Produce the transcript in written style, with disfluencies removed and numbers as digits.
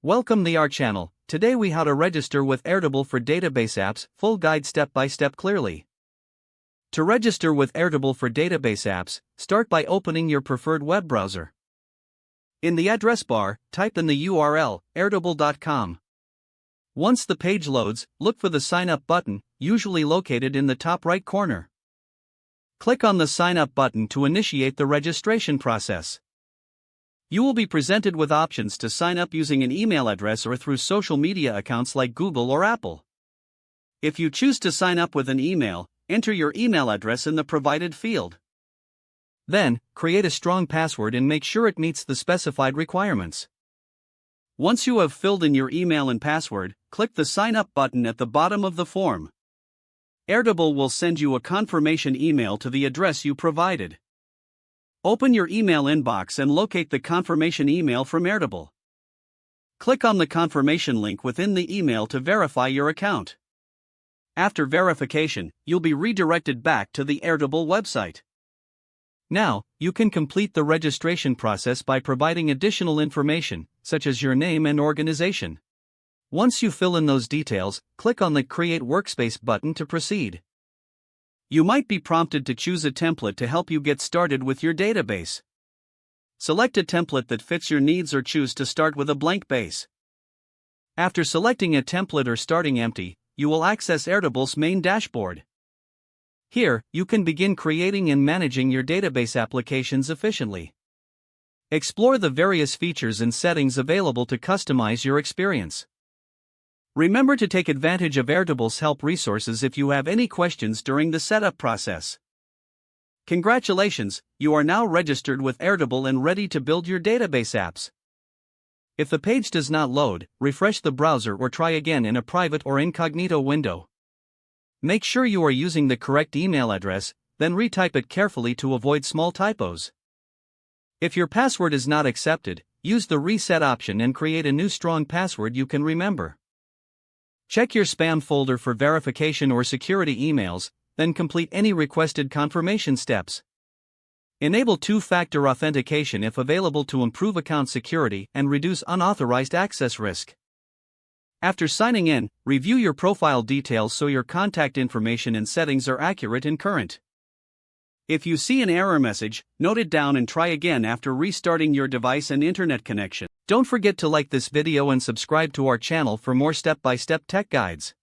Welcome to our channel. Today we how to register with Airtable for database apps, full guide step by step clearly. To register with Airtable for database apps, start by opening your preferred web browser. In the address bar, type in the URL, airtable.com. Once the page loads, look for the sign up button, usually located in the top right corner. Click on the sign up button to initiate the registration process. You will be presented with options to sign up using an email address or through social media accounts like Google or Apple. If you choose to sign up with an email, enter your email address in the provided field. Then, create a strong password and make sure it meets the specified requirements. Once you have filled in your email and password, click the Sign Up button at the bottom of the form. Airtable will send you a confirmation email to the address you provided. Open your email inbox and locate the confirmation email from Airtable. Click on the confirmation link within the email to verify your account. After verification, you'll be redirected back to the Airtable website. Now, you can complete the registration process by providing additional information, such as your name and organization. Once you fill in those details, click on the Create Workspace button to proceed. You might be prompted to choose a template to help you get started with your database. Select a template that fits your needs or choose to start with a blank base. After selecting a template or starting empty, you will access Airtable's main dashboard. Here, you can begin creating and managing your database applications efficiently. Explore the various features and settings available to customize your experience. Remember to take advantage of Airtable's help resources if you have any questions during the setup process. Congratulations, you are now registered with Airtable and ready to build your database apps. If the page does not load, refresh the browser or try again in a private or incognito window. Make sure you are using the correct email address, then retype it carefully to avoid small typos. If your password is not accepted, use the reset option and create a new strong password you can remember. Check your spam folder for verification or security emails, then complete any requested confirmation steps. Enable two-factor authentication if available to improve account security and reduce unauthorized access risk. After signing in, review your profile details so your contact information and settings are accurate and current. If you see an error message, note it down and try again after restarting your device and internet connection. Don't forget to like this video and subscribe to our channel for more step-by-step tech guides.